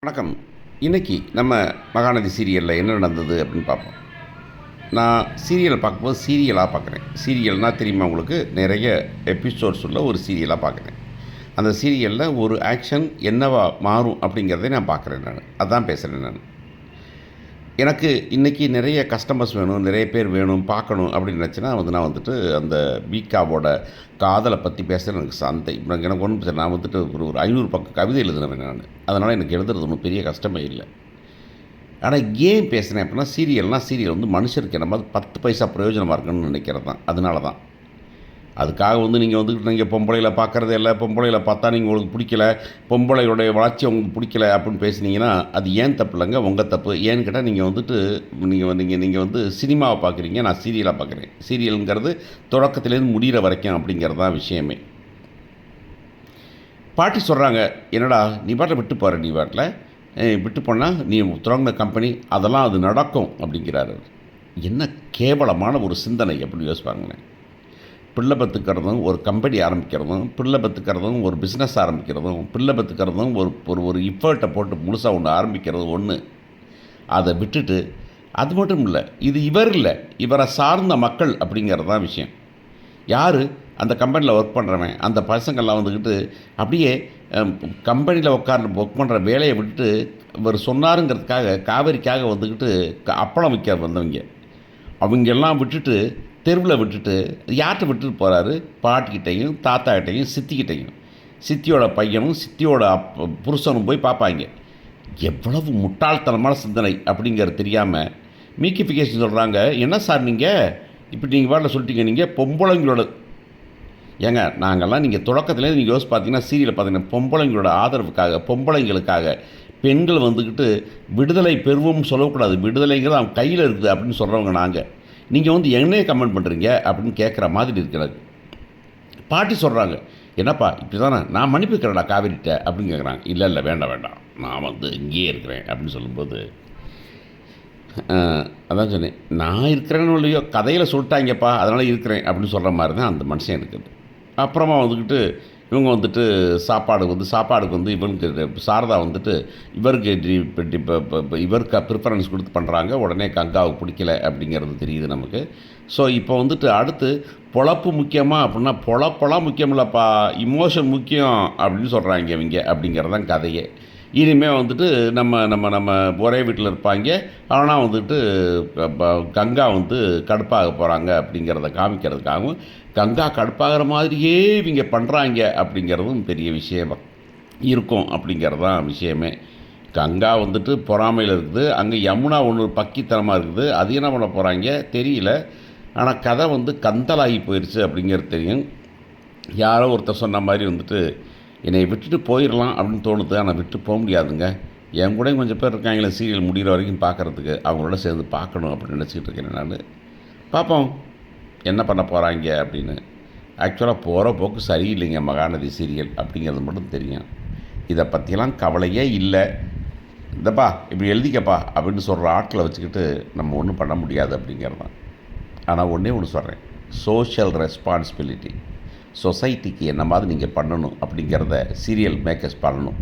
வணக்கம். இன்றைக்கி நம்ம மகாநதி சீரியலில் என்ன நடந்தது அப்படின்னு பார்ப்போம். நான் சீரியலை பார்க்கும்போது சீரியலாக பார்க்குறேன். சீரியல்னால் தெரியுமா உங்களுக்கு? நிறைய எபிசோட்ஸ் உள்ள ஒரு சீரியலாக பார்க்குறேன். அந்த சீரியலில் ஒரு ஆக்ஷன் என்னவா மாறும் அப்படிங்கிறத நான் பார்க்குறேன். அதான் பேசுகிறேன் நான். எனக்கு இன்றைக்கி நிறைய கஸ்டமர்ஸ் வேணும், நிறைய பேர் வேணும், பார்க்கணும் அப்படின்னு நினச்சின்னா நான் அந்த பீகாவோட காதலை பற்றி பேசுகிற எனக்கு சந்தை. எனக்கு ஒன்றும் பிரச்சனை. நான் ஒரு 500 பக்கம் கவிதை எழுதுனேன் நான். அதனால் எனக்கு எழுதுறது ஒன்றும் பெரிய கஷ்டமே இல்லை. ஆனால் ஏன் பேசுகிறேன் அப்படின்னா, சீரியல் மனுஷருக்கு என்ன 10 பைசா பிரயோஜனமாக இருக்குன்னு நினைக்கிறது தான். அதனால தான். அதுக்காக நீங்கள் பொம்பளையில் பார்க்குறது இல்லை, பொம்பளையில் பார்த்தா உங்களுக்கு பிடிக்கல, பொம்பளையோடைய வளர்ச்சி உங்களுக்கு பிடிக்கல அப்படின்னு பேசுனீங்கன்னா அது ஏன் தப்பு இல்லைங்க, உங்கள் தப்பு. ஏன்னு கேட்டால் நீங்கள் சினிமாவை பார்க்குறீங்க, நான் சீரியலாக பார்க்குறேன். சீரியலுங்கிறது தொடக்கத்துலேருந்து முடிகிற வரைக்கும் அப்படிங்கிறது தான் விஷயமே. பாட்டி சொல்கிறாங்க, என்னடா நீ பாட்டில் விட்டு போகிற, நீ பாட்டில் விட்டு போனால் நீ தொடங்கின கம்பெனி அதெல்லாம் அது நடக்கும் அப்படிங்கிறாரு. என்ன கேவலமான ஒரு சிந்தனை அப்படின்னு யோசிப்பாங்களேன். பிள்ளை பத்துக்கிறதும் ஒரு கம்பெனி ஆரம்பிக்கிறதும், பிள்ளை பத்துக்கிறதும் ஒரு பிஸ்னஸ் ஆரம்பிக்கிறதும், பிள்ளை பத்துக்கிறதும் ஒரு இஃபர்ட்டை போட்டு முழுசாக ஒன்று ஆரம்பிக்கிறது ஒன்று. அதை விட்டுட்டு அது மட்டும் இல்லை, இது இவர் இல்லை, இவரை சார்ந்த மக்கள் அப்படிங்கிறது தான் விஷயம். யார் அந்த கம்பெனியில் ஒர்க் பண்ணுறவன், அந்த பசங்கள்லாம் அப்படியே கம்பெனியில் ஒர்க் பண்ணுற வேலையை விட்டுட்டு இவர் சொன்னாருங்கிறதுக்காக காவேரிக்காக அப்பளம் விற்க வந்தவங்க அவங்கெல்லாம் விட்டுட்டு தெருவில் விட்டுட்டு யார்கிட்ட விட்டுட்டு போகிறாரு? பாட்டிக்கிட்டையும் தாத்தாக்கிட்டையும் சித்திக்கிட்டையும். சித்தியோட பையனும் சித்தியோட புருஷனும் போய் பார்ப்பாங்க. எவ்வளவு முட்டாள்தனமான சிந்தனை அப்படிங்கிறது தெரியாமல் மீக்கிஃபிகேஷன் சொல்கிறாங்க. என்ன சார் இப்படி நீங்கள் பாட்டில் சொல்லிட்டீங்க, நீங்கள் பொம்பளைங்களோட ஏங்க நாங்கள்லாம் நீங்கள் தொடக்கத்துலேருந்து நீங்கள் யோசிச்சு பார்த்தீங்கன்னா சீரியலை பார்த்தீங்கன்னா பொம்பளைங்களோட ஆதரவுக்காக, பொம்பளைங்களுக்காக பெண்கள் விடுதலை பெறுவோம்னு சொல்லக்கூடாது, விடுதலைங்கிறது அவங்க கையில் இருக்குது அப்படின்னு சொல்கிறவங்க நாங்கள். நீங்கள் என்னையே கமெண்ட் பண்ணுறீங்க அப்படின்னு கேட்குற மாதிரி இருக்கிறது. பாட்டி சொல்கிறாங்க, என்னப்பா இப்படி தானே, நான் மன்னிப்புக்கிறேன்டா காவேரிட்ட அப்படின்னு கேட்குறாங்க. இல்லை வேண்டாம், நான் இங்கேயே இருக்கிறேன் அப்படின்னு சொல்லும்போது அதான் சொன்னேன், நான் இருக்கிறேன்னு இல்லையோ கதையில் சொல்லிட்டாங்கப்பா அதனால் இருக்கிறேன் அப்படின்னு சொல்கிற மாதிரி தான் அந்த மனுஷன் இருக்குது. அப்புறமா இவங்க சாப்பாடுக்கு இவனுக்கு சாரதா இவருக்கு இவருக்கு ப்ரிஃபரன்ஸ் கொடுத்து பண்ணுறாங்க. உடனே கங்காவுக்கு பிடிக்கல அப்படிங்கிறது தெரியுது நமக்கு. ஸோ இப்போ அடுத்து பொழப்பு முக்கியமாக அப்படின்னா, பொழப்பெல்லாம் முக்கியம் இல்லைப்பா, இமோஷன் முக்கியம் அப்படின்னு சொல்கிறாங்க இவங்க அப்படிங்கிறது தான் கதையே. இனிமேல் நம்ம நம்ம நம்ம ஒரே வீட்டில் இருப்பாங்க, ஆனால் கங்கா கடுப்பாக போகிறாங்க அப்படிங்கிறத காமிக்கிறதுக்காகவும், கங்கா கடுப்பாகிற மாதிரியே இவங்க பண்ணுறாங்க அப்படிங்கிறதும் பெரிய விஷயம் இருக்கும் அப்படிங்கிறது தான் விஷயமே. கங்கா பொறாமையில் இருக்குது, அங்கே யமுனா ஒன்று பக்கித்தனமாக இருக்குது. அது என்ன பண்ண போகிறாங்க தெரியல. ஆனால் கதை கந்தலாகி போயிடுச்சு அப்படிங்கிறது தெரியும். யாரோ ஒருத்தர் சொன்ன மாதிரி என்னை விட்டுட்டு போயிடலாம் அப்படின்னு தோணுது, ஆனால் விட்டு போக முடியாதுங்க. என் கூட கொஞ்சம் பேர் இருக்காங்களே சீரியல் முடிகிற வரைக்கும் பார்க்குறதுக்கு, அவங்களோட சேர்ந்து பார்க்கணும் அப்படின்னு நினச்சிக்கிட்டு இருக்கேன் நான். பார்ப்போம் என்ன பண்ண போகிறாங்க அப்படின்னு. ஆக்சுவலாக போகிற போக்கு சரியில்லைங்க மகாநதி சீரியல் அப்படிங்கிறது மட்டும் தெரியும். இதை பற்றியெல்லாம் கவலையே இல்லை. இந்தப்பா இப்படி எழுதிக்கப்பா அப்படின்னு சொல்கிற ஆட்களை வச்சுக்கிட்டு நம்ம ஒன்றும் பண்ண முடியாது அப்படிங்கிறது தான். ஆனால் ஒன்றே ஒன்று சொல்கிறேன், சோஷியல் ரெஸ்பான்சிபிலிட்டி, சொசைட்டிக்கு என்ன மாதிரி நீங்கள் பண்ணணும் அப்படிங்கிறத சீரியல் மேக்கர்ஸ் பண்ணணும்.